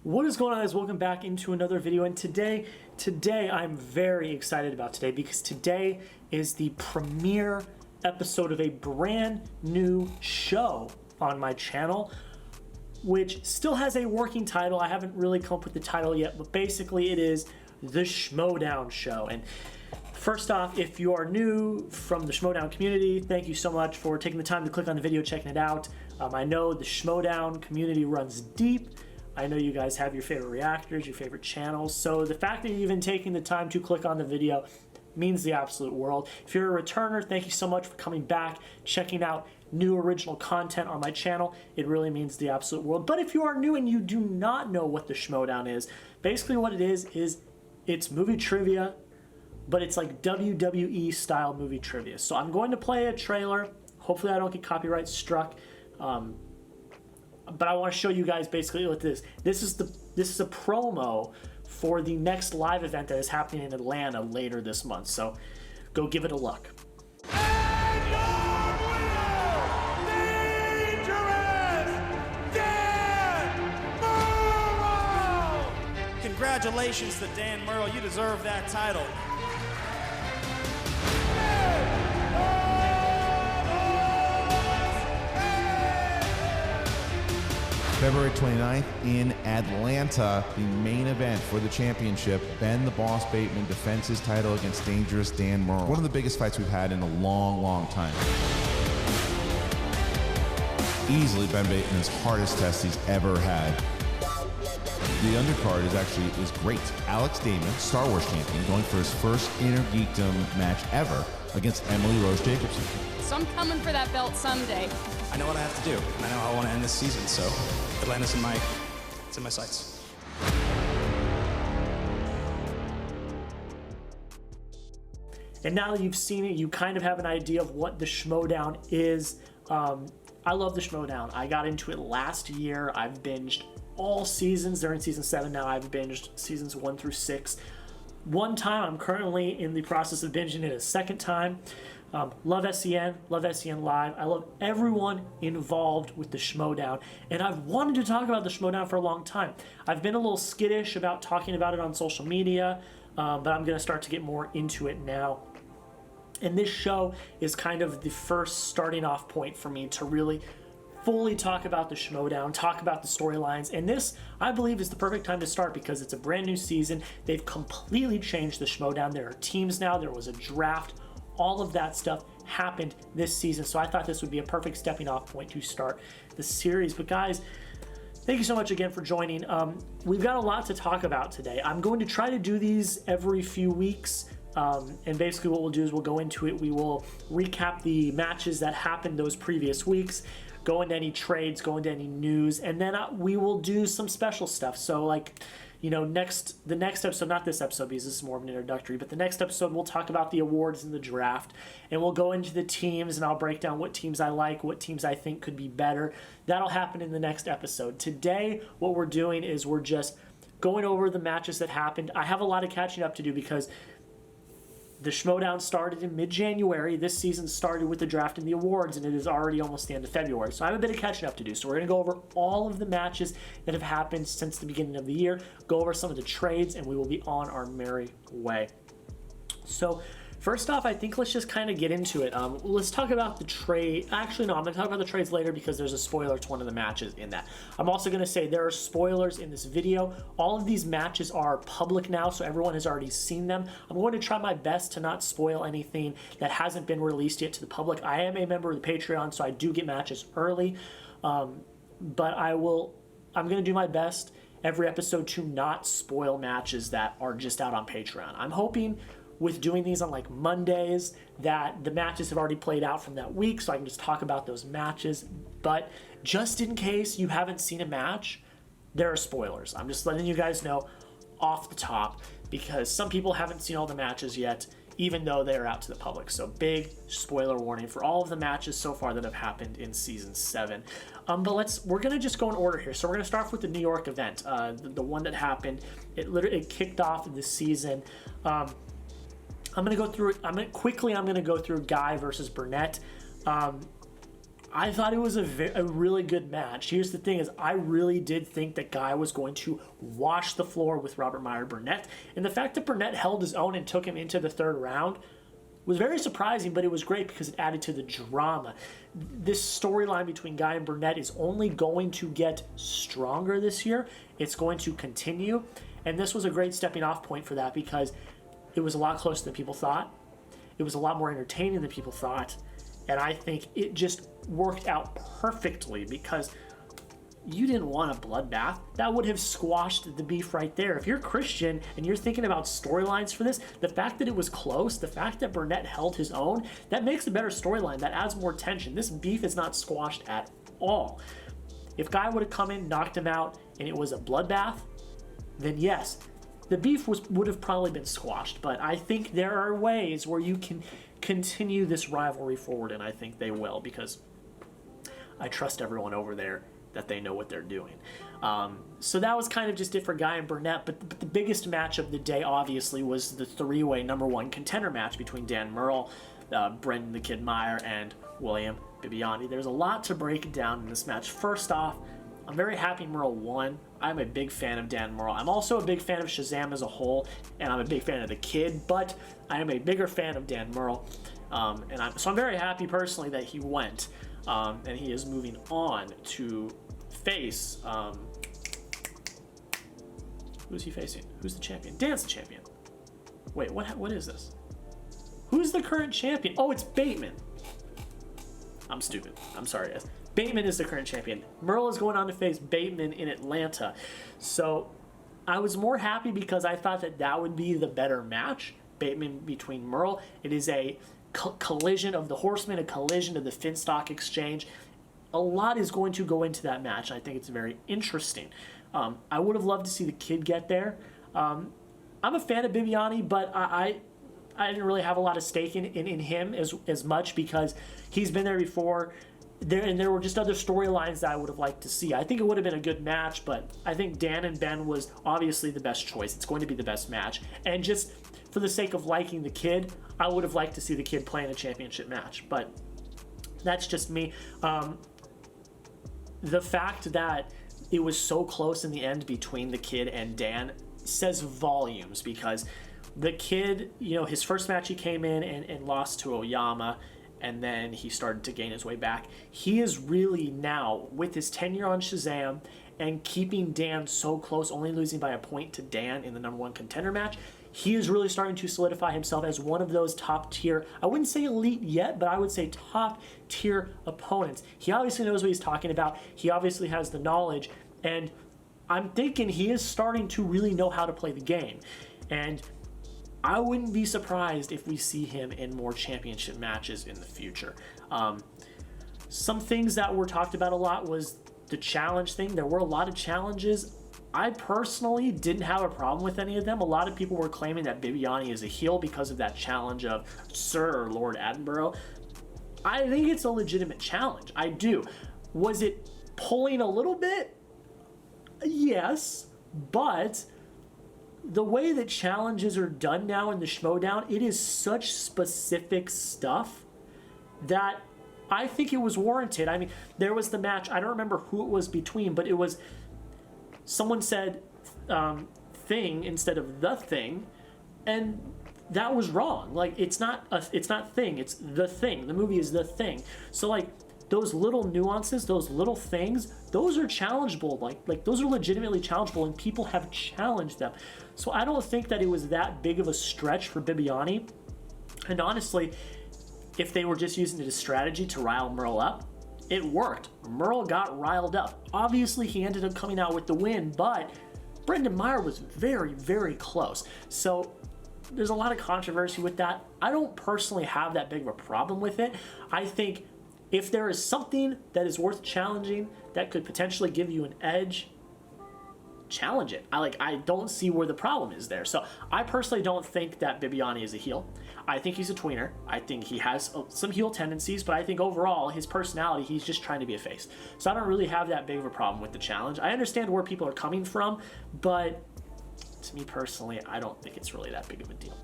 What is going on, guys? Welcome back into another video, and today I'm very excited about today because today is the premiere episode of a brand new show on my channel, which still has a working title. I haven't really come up with the title yet, but basically it is the Schmoedown Show. And first off, if you are new from the Schmoedown community, thank you so much for taking the time to click on the video, checking it out. I know the Schmoedown community runs deep. I know you guys have your favorite reactors, your favorite channels, so the fact that you're even taking the time to click on the video means the absolute world. If you're a returner, thank you so much for coming back, checking out new original content on my channel. It really means the absolute world. But if you are new and you do not know what the Schmoedown is, basically what it is it's movie trivia, but it's like WWE style movie trivia. So I'm going to play a trailer. Hopefully I don't get copyright struck. But I want to show you guys basically what this is. This is a promo for the next live event that is happening in Atlanta later this month. So go give it a look. And your winner, Dangerous Dan Murrow! Congratulations to Dan Murrow. You deserve that title. February 29th in Atlanta, the main event for the championship. Ben the Boss Bateman defends his title against Dangerous Dan Murrow. One of the biggest fights we've had in a long, long time. Easily Ben Bateman's hardest test he's ever had. The undercard is great. Alex Damon, Star Wars champion, going for his first Inner Geekdom match ever against Emily Rose Jacobson. So I'm coming for that belt someday. I know what I have to do, and I know how I want to end this season, so Atlanta's in my sights. And now that you've seen it, you kind of have an idea of what the Schmoedown is. I love the Schmoedown. I got into it last year. I've binged all seasons. They're in season 7 now. I've binged seasons 1 through 6. One time, I'm currently in the process of binging it a second time. Love SEN, love SEN Live. I love everyone involved with the Schmoedown, and I've wanted to talk about the Schmoedown for a long time. I've been a little skittish about talking about it on social media, but I'm going to start to get more into it now. And this show is kind of the first starting off point for me to really fully talk about the Schmoedown, talk about the storylines, and this, I believe, is the perfect time to start because it's a brand new season. They've completely changed the Schmoedown. There are teams now. There was a draft. All of that stuff happened this season, so I thought this would be a perfect stepping off point to start the series. But guys, thank you so much again for joining. We've got a lot to talk about today. I'm going to try to do these every few weeks, and basically what we'll do is we'll go into it. We will recap the matches that happened those previous weeks, go into any trades, go into any news, and then we will do some special stuff. So like, you know, the next episode, not this episode because this is more of an introductory, but the next episode we'll talk about the awards and the draft, and we'll go into the teams, and I'll break down what teams I like, what teams I think could be better. That'll happen in the next episode. Today, what we're doing is we're just going over the matches that happened. I have a lot of catching up to do because the Schmoedown started in mid-January. This season started with the draft and the awards, and it is already almost the end of February. So I have a bit of catching up to do. So we're going to go over all of the matches that have happened since the beginning of the year, go over some of the trades, and we will be on our merry way. So first off, I think let's just kind of get into it. Let's talk about the trade. Actually, no, I'm going to talk about the trades later because there's a spoiler to one of the matches in that. I'm also going to say there are spoilers in this video. All of these matches are public now, so everyone has already seen them. I'm going to try my best to not spoil anything that hasn't been released yet to the public. I am a member of the Patreon, so I do get matches early, but I'm going to do my best every episode to not spoil matches that are just out on Patreon. I'm hoping with doing these on like Mondays that the matches have already played out from that week, so I can just talk about those matches. But just in case you haven't seen a match, there are spoilers. I'm just letting you guys know off the top because some people haven't seen all the matches yet, even though they're out to the public. So big spoiler warning for all of the matches so far that have happened in season 7. But we're gonna just go in order here. So we're gonna start with the New York event, the one that happened. It kicked off the season. I'm going to go through it. I'm going to go through Guy versus Burnett. I thought it was a really good match. Here's the thing is I really did think that Guy was going to wash the floor with Robert Meyer Burnett. And the fact that Burnett held his own and took him into the third round was very surprising, but it was great because it added to the drama. This storyline between Guy and Burnett is only going to get stronger this year. It's going to continue. And this was a great stepping off point for that because it was a lot closer than people thought. It was a lot more entertaining than people thought. And I think it just worked out perfectly because you didn't want a bloodbath. That would have squashed the beef right there. If you're Christian and you're thinking about storylines for this, the fact that it was close, the fact that Burnett held his own, that makes a better storyline. That adds more tension. This beef is not squashed at all. If Guy would have come in, knocked him out, and it was a bloodbath, then yes, the beef would have probably been squashed. But I think there are ways where you can continue this rivalry forward, and I think they will because I trust everyone over there that they know what they're doing. So that was kind of just it for Guy and Burnett, but the biggest match of the day obviously was the three-way number one contender match between Dan Murrell, Brendan the Kid Meyer, and William Bibiani. There's a lot to break down in this match. First off, I'm very happy Murrell won. I'm a big fan of Dan Murrell. I'm also a big fan of Shazam as a whole, and I'm a big fan of the Kid, but I am a bigger fan of Dan Murrell. So I'm very happy personally that he went, and he is moving on to face. Who's he facing? Who's the champion? Dan's the champion. Wait, what is this? Who's the current champion? Oh, it's Bateman. I'm stupid. I'm sorry, guys. Bateman is the current champion. Murrell is going on to face Bateman in Atlanta. So I was more happy because I thought that would be the better match. Bateman between Murrell. It is a collision of the Horsemen, a collision of the Finstock Exchange. A lot is going to go into that match. I think it's very interesting. I would have loved to see the Kid get there. I'm a fan of Bibiani, but I didn't really have a lot of stake in him as much because he's been there before. There were just other storylines that I would have liked to see. I think it would have been a good match, but I think Dan and Ben was obviously the best choice. It's going to be the best match. And just for the sake of liking the Kid, I would have liked to see the Kid play in a championship match. But that's just me. The fact that it was so close in the end between the Kid and Dan says volumes because the Kid, his first match he came in and lost to Oyama, and then he started to gain his way back. He is really now, with his tenure on Shazam and keeping Dan so close, only losing by a point to Dan in the number one contender match, he is really starting to solidify himself as one of those top tier, I wouldn't say elite yet, but I would say top tier opponents. He obviously knows what he's talking about. He obviously has the knowledge, and I'm thinking he is starting to really know how to play the game. And I wouldn't be surprised if we see him in more championship matches in the future. Some things that were talked about a lot was the challenge thing. There were a lot of challenges. I personally didn't have a problem with any of them. A lot of people were claiming that Bibiani is a heel because of that challenge of Sir or Lord Attenborough. I think it's a legitimate challenge. I do. Was it pulling a little bit? Yes, but the way that challenges are done now in the Schmoedown, it is such specific stuff that I think it was warranted. I mean, there was the match, I don't remember who it was between, but it was, someone said thing instead of the thing, and that was wrong. Like, it's not thing, it's the thing. The movie is the thing. So, like, those little nuances, those little things, those are challengeable. Like those are legitimately challengeable, and people have challenged them. So I don't think that it was that big of a stretch for Bibiani. And honestly, if they were just using it as strategy to rile Murrell up, it worked. Murrell got riled up. Obviously, he ended up coming out with the win, but Brendan Meyer was very, very close. So there's a lot of controversy with that. I don't personally have that big of a problem with it. I think if there is something that is worth challenging that could potentially give you an edge, challenge it. I don't see where the problem is there. So I personally don't think that Bibiani is a heel. I think he's a tweener. I think he has some heel tendencies, but I think overall his personality, he's just trying to be a face. So I don't really have that big of a problem with the challenge. I understand where people are coming from, but to me personally, I don't think it's really that big of a deal.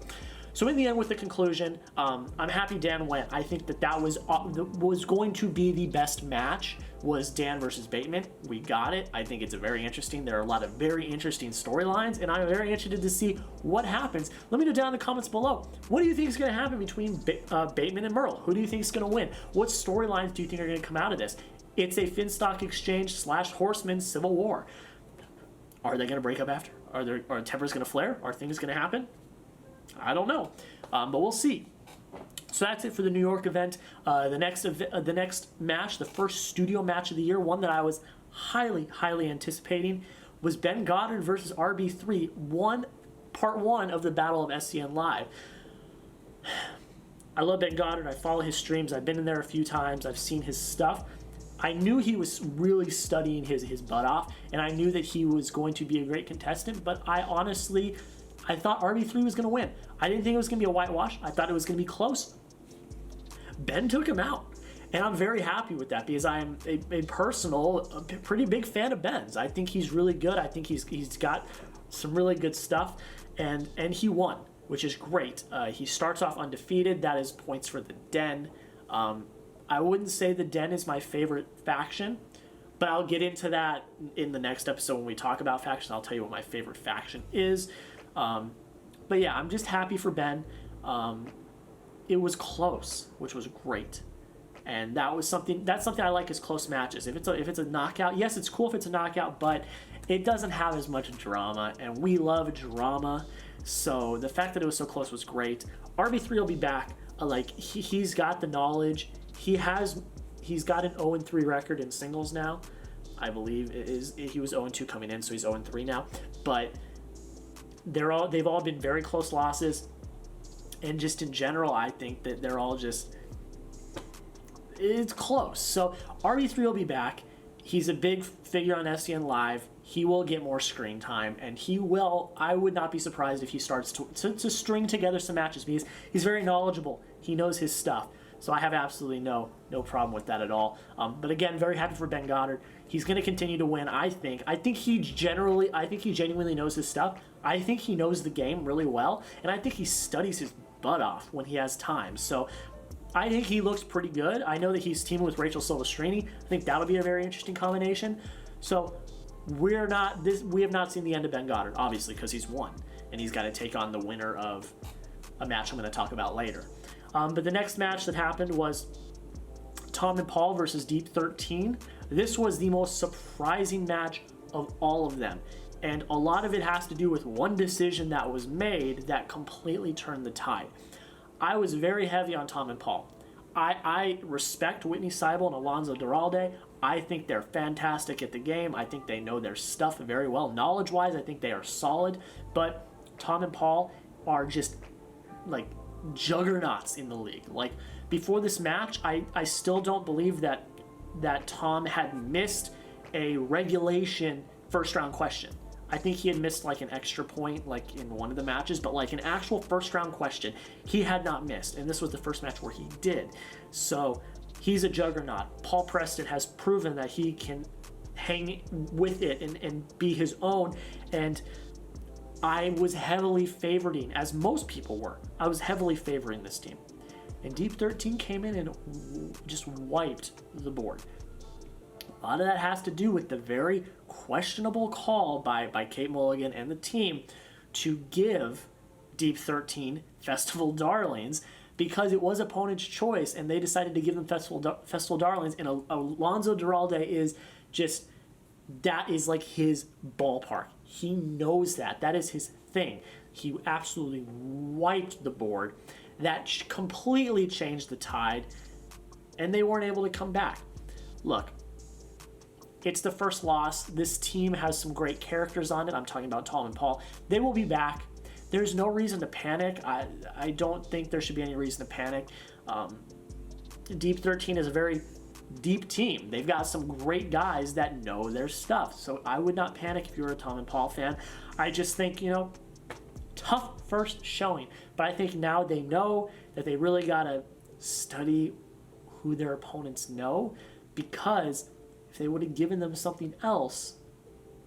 So in the end, with the conclusion, I'm happy Dan went. I think that was going to be the best match, was Dan versus Bateman. We got it. I think it's very interesting. There are a lot of very interesting storylines, and I'm very interested to see what happens. Let me know down in the comments below. What do you think is going to happen between Bateman and Merle? Who do you think is going to win? What storylines do you think are going to come out of this? It's a Finstock Exchange / Horseman Civil War. Are they going to break up after? Are tempers going to flare? Are things going to happen? I don't know, but we'll see. So that's it for the New York event. The next match, the first studio match of the year, one that I was highly anticipating, was Ben Goddard versus RB3, part one of the Battle of SCN Live. I love Ben Goddard. I follow his streams. I've been in there a few times. I've seen his stuff. I knew he was really studying his butt off, and I knew that he was going to be a great contestant, but I thought RB3 was going to win. I didn't think it was going to be a whitewash. I thought it was going to be close. Ben took him out, and I'm very happy with that because I am a pretty big fan of Ben's. I think he's really good. I think he's got some really good stuff, and he won, which is great. He starts off undefeated. That is points for the Den. I wouldn't say the Den is my favorite faction, but I'll get into that in the next episode when we talk about factions. I'll tell you what my favorite faction is. But yeah, I'm just happy for Ben. It was close, which was great, and that's something I like, is close matches. If it's a knockout, yes, it's cool if it's a knockout, but it doesn't have as much drama, and we love drama. So the fact that it was so close was great. RB3 will be back. He's got the knowledge. He's got an 0-3 record in singles now. I believe he was 0-2 coming in, so he's 0-3 now. But they've all been very close losses, and just in general, I think that they're all it's close. So RB3 will be back. He's a big figure on SCN Live. He will get more screen time, and I would not be surprised if he starts to string together some matches, because he's very knowledgeable. He knows his stuff. So I have absolutely no problem with that at all. But again, very happy for Ben Goddard. He's going to continue to win, I think. I think he genuinely knows his stuff. I think he knows the game really well, and I think he studies his butt off when he has time. So I think he looks pretty good. I know that he's teaming with Rachel Silvestrini. I think that'll be a very interesting combination. So we have not seen the end of Ben Goddard, obviously, because he's won, and he's got to take on the winner of a match I'm going to talk about later. But the next match that happened was Tom and Paul versus Deep 13. This was the most surprising match of all of them. And a lot of it has to do with one decision that was made that completely turned the tide. I was very heavy on Tom and Paul. I respect Whitney Seibel and Alonzo Duralde. I think they're fantastic at the game. I think they know their stuff very well. Knowledge-wise, I think they are solid. But Tom and Paul are just juggernauts in the league. Before this match, I still don't believe that Tom had missed a regulation first round question. I think he had missed an extra point in one of the matches, but an actual first round question he had not missed, and this was the first match where he did. So he's a juggernaut. Paul Preston has proven that he can hang with it and be his own, and I was heavily favoring, as most people were, I was heavily favoring this team. And Deep 13 came in and just wiped the board. A lot of that has to do with the very questionable call by Kate Mulligan and the team to give Deep 13 Festival Darlings, because it was opponent's choice, and they decided to give them Festival Darlings, and Alonzo Duralde is just, that is his ballpark. He knows that. That is his thing. He absolutely wiped the board. That completely changed the tide, and they weren't able to come back. Look, it's the first loss. This team has some great characters on it. I'm talking about Tom and Paul. They will be back. There's no reason to panic. I don't think there should be any reason to panic. Deep 13 is a very deep team. They've got some great guys that know their stuff. So I would not panic if you're a Tom and Paul fan. I just think, tough first showing. But I think now they know that they really got to study who their opponents know, because if they would have given them something else,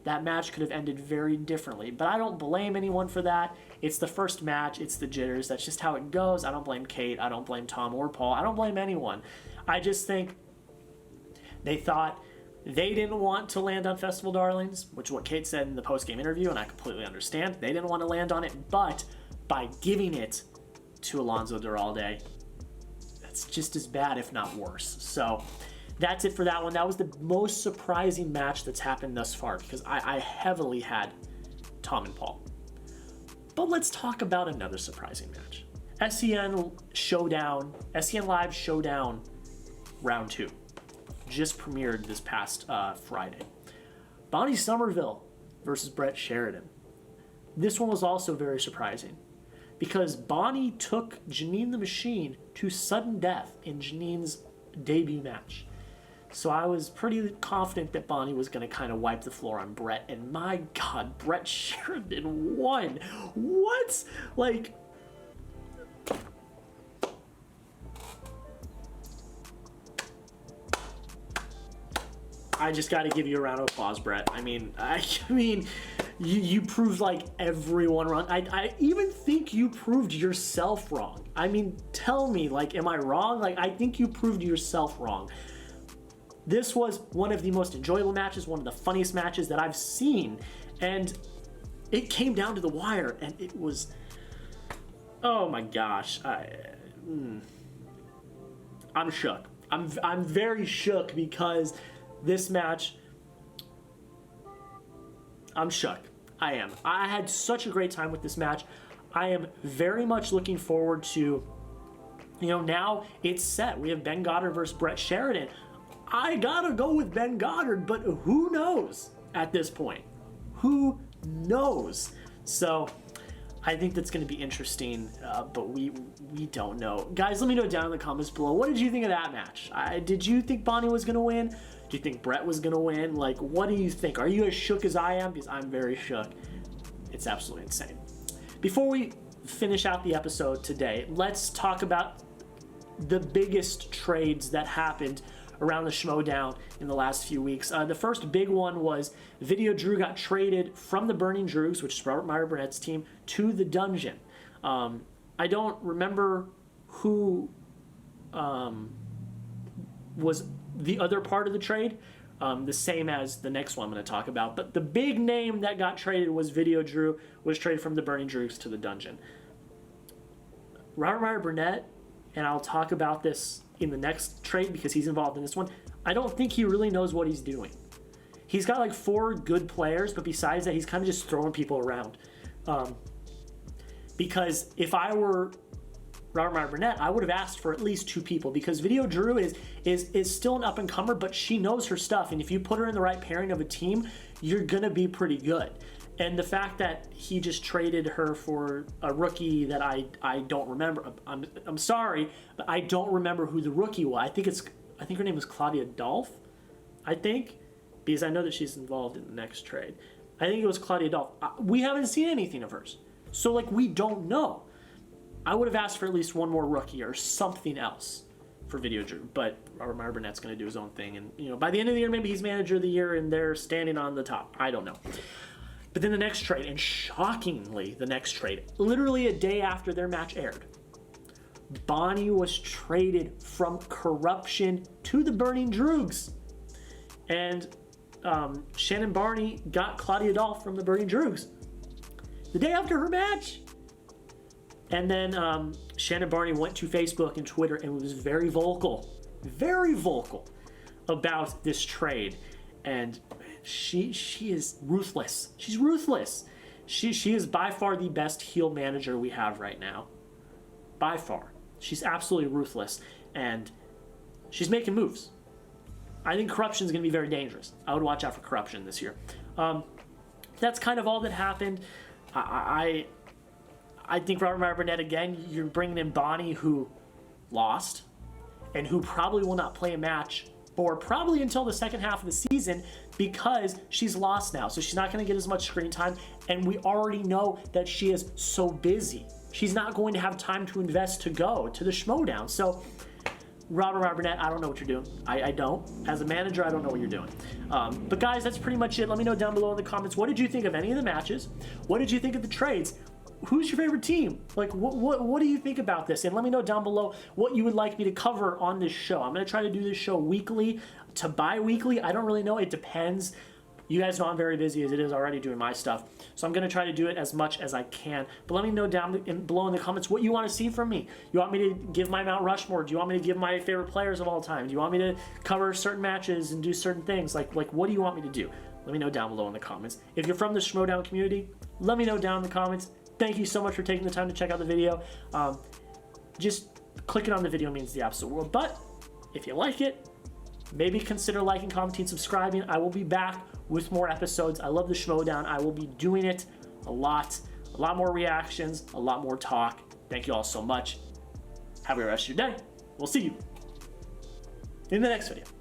that match could have ended very differently. But I don't blame anyone for that. It's the first match. It's the jitters. That's just how it goes. I don't blame Kate. I don't blame Tom or Paul. I don't blame anyone. I just think they thought they didn't want to land on Festival Darlings, which is what Kate said in the post-game interview, and I completely understand. They didn't want to land on it, but by giving it to Alonso Duralde, that's just as bad, if not worse. So that's it for that one. That was the most surprising match that's happened thus far because I heavily had Tom and Paul. But let's talk about another surprising match. SEN Live Showdown Round 2 just premiered this past Friday. Bonnie Somerville versus Brett Sheridan. This one was also very surprising because Bonnie took Janine the Machine to sudden death in Janine's debut match. So I was pretty confident that Bonnie was going to kind of wipe the floor on Brett, and my God, Brett Sheridan won. What? Like, I just got to give you a round of applause, Brett. I mean, you proved like everyone wrong. I even think you proved yourself wrong. I mean, tell me, like, am I wrong? Like, I think you proved yourself wrong. This was one of the most enjoyable matches, one of the funniest matches that I've seen, and it came down to the wire, and it was, oh my gosh, I'm shook. I'm very shook because this match, I'm shook. I am. I had such a great time with this match. I am very much looking forward to, now it's set. We have Ben Goddard versus Brett Sheridan. I gotta go with Ben Goddard, but who knows at this point? Who knows? So I think that's going to be interesting, but we don't know. Guys, let me know down in the comments below. What did you think of that match? Did you think Bonnie was going to win? Do you think Brett was going to win? Like, what do you think? Are you as shook as I am? Because I'm very shook. It's absolutely insane. Before we finish out the episode today, let's talk about the biggest trades that happened around the Schmoedown in the last few weeks. The first big one was Video Drew got traded from the Burning Droogs, which is Robert Meyer Burnett's team, to the Dungeon. I don't remember who was the other part of the trade, the same as the next one I'm going to talk about. But the big name that got traded was Video Drew, was traded from the Burning Droogs to the Dungeon. Robert Meyer Burnett, and I'll talk about this in the next trade because he's involved in this one, I don't think he really knows what he's doing. He's got like 4 good players, but besides that, he's kind of just throwing people around. Because if I were Robert Meyer Burnett, I would have asked for at least 2 people because Video Drew is still an up-and-comer, but she knows her stuff, and if you put her in the right pairing of a team, you're going to be pretty good. And the fact that he just traded her for a rookie that I don't remember, I'm sorry, but I don't remember who the rookie was. I think her name was Claudia Dolph, because I know that she's involved in the next trade. I think it was Claudia Dolph. We haven't seen anything of hers, so like we don't know. I would have asked for at least one more rookie or something else for Video Drew, but Robert Meyer Burnett's going to do his own thing, and by the end of the year, maybe he's manager of the year and they're standing on the top. I don't know. But then the next trade, and shockingly the next trade, literally a day after their match aired, Bonnie was traded from Corruption to the Burning Droogs. And Shannon Barney got Claudia Dolph from the Burning Droogs the day after her match. And then Shannon Barney went to Facebook and Twitter and was very vocal about this trade. And she is ruthless. She's ruthless. She is by far the best heel manager we have right now. By far. She's absolutely ruthless. And she's making moves. I think Corruption is going to be very dangerous. I would watch out for Corruption this year. That's kind of all that happened. I think Robert Meyer Burnett, again, you're bringing in Bonnie, who lost and who probably will not play a match or probably until the second half of the season because she's lost now. So she's not going to get as much screen time, and we already know that she is so busy. She's not going to have time to invest to go to the Schmoedown. So Robert Burnett, I don't know what you're doing. I don't. As a manager, I don't know what you're doing. But guys, that's pretty much it. Let me know down below in the comments, what did you think of any of the matches? What did you think of the trades? Who's your favorite team? Like, what do you think about this? And let me know down below what you would like me to cover on this show. I'm going to try to do this show weekly to bi-weekly. I don't really know. It depends. You guys know I'm very busy as it is already doing my stuff. So I'm going to try to do it as much as I can. But let me know down below in the comments what you want to see from me. You want me to give my Mount Rushmore? Do you want me to give my favorite players of all time? Do you want me to cover certain matches and do certain things? Like what do you want me to do? Let me know down below in the comments. If you're from the Schmoedown community, let me know down in the comments. Thank you so much for taking the time to check out the video. Just clicking on the video means the absolute world. But if you like it, maybe consider liking, commenting, subscribing. I will be back with more episodes. I love the Schmoedown. I will be doing it a lot more reactions, a lot more talk. Thank you all so much. Have a great rest of your day. We'll see you in the next video.